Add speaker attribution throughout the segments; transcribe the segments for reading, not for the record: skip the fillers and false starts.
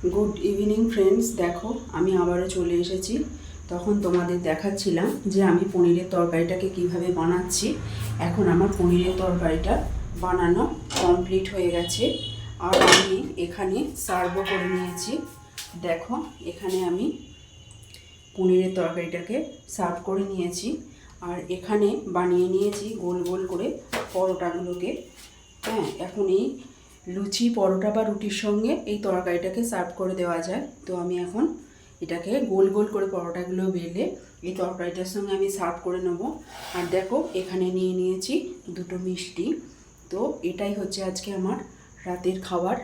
Speaker 1: Good evening friends. দেখো আমি আবারও চলে এসেছি। তখন তোমাদের দেখাচ্ছিলাম যে আমি পনিরের তরকারিটাকে কিভাবে বানাচ্ছি। এখন আমার পনিরের তরকারিটা বানানো কমপ্লিট হয়ে গেছে আর আমি এখানে সার্ভও করে নিয়েছি। দেখো এখানে আমি পনিরের তরকারিটাকে সার্ভ করে নিয়েছি আর এখানে বানিয়ে নিয়েছি গোল গোল করে পরোটাগুলোকে। হ্যাঁ, এখন এই লুচি, পরোটা বা রুটির সঙ্গে এই তরকারিটাকে সার্ভ করে দেওয়া যায়। তো আমি এখন এটাকে গোল গোল করে পরোটাগুলো বেলে এই তরকারিটার সঙ্গে আমি সার্ভ করে নেব। আর দেখো এখানে নিয়ে নিয়েছি দুটো মিষ্টি। তো এটাই হচ্ছে আজকে আমার রাতের খাবার।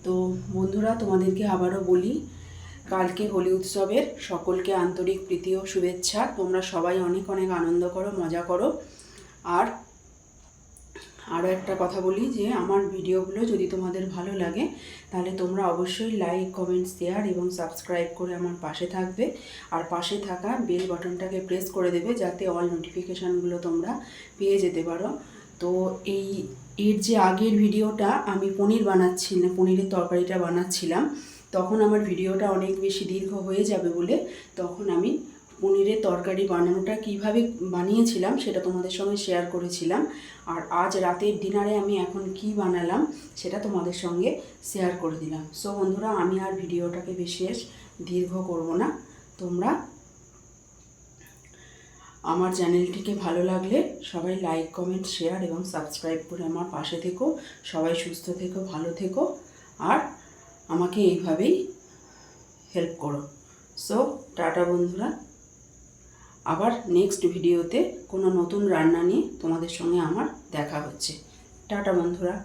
Speaker 1: তো বন্ধুরা, তোমাদেরকে আবারও বলি, কালকে হোলি উৎসবের সকলকে আন্তরিক প্রীতি ও শুভেচ্ছা। তোমরা সবাই অনেক অনেক আনন্দ করো, মজা করো। আর আরও একটা কথা বলি যে আমার ভিডিওগুলো যদি তোমাদের ভালো লাগে তাহলে তোমরা অবশ্যই লাইক, কমেন্ট, শেয়ার এবং সাবস্ক্রাইব করে আমার পাশে থাকবে। আর পাশে থাকা বেল বাটনটাকে প্রেস করে দেবে যাতে অল নোটিফিকেশানগুলো তোমরা পেয়ে যেতে পারো। তো এর যে আগের ভিডিওটা আমি পনিরের তরকারিটা বানাচ্ছিলাম, তখন আমার ভিডিওটা অনেক বেশি দীর্ঘ হয়ে যাবে বলে তখন আমি পনিরের তরকারি বানানোটা কিভাবে বানিয়েছিলাম সেটা তোমাদের সঙ্গে শেয়ার করেছিলাম। আর আজ রাতের ডিনারে আমি এখন কি বানালাম সেটা তোমাদের সঙ্গে শেয়ার করে দিলাম। সো বন্ধুরা, আমি আর ভিডিওটাকে বিশেষ দীর্ঘ করব না। তোমরা আমার চ্যানেলটিকে ভালো লাগলে সবাই লাইক, কমেন্ট, শেয়ার এবং সাবস্ক্রাইব করে আমার পাশে থেকো। সবাই সুস্থ থেকো, ভালো থেকো আর আমাকে এইভাবেই হেল্প করো। সো টাটা বন্ধুরা, আবার নেক্সট ভিডিওতে কোনো নতুন রান্না নিয়ে তোমাদের সঙ্গে আমার দেখা হচ্ছে। টাটা বন্ধুরা।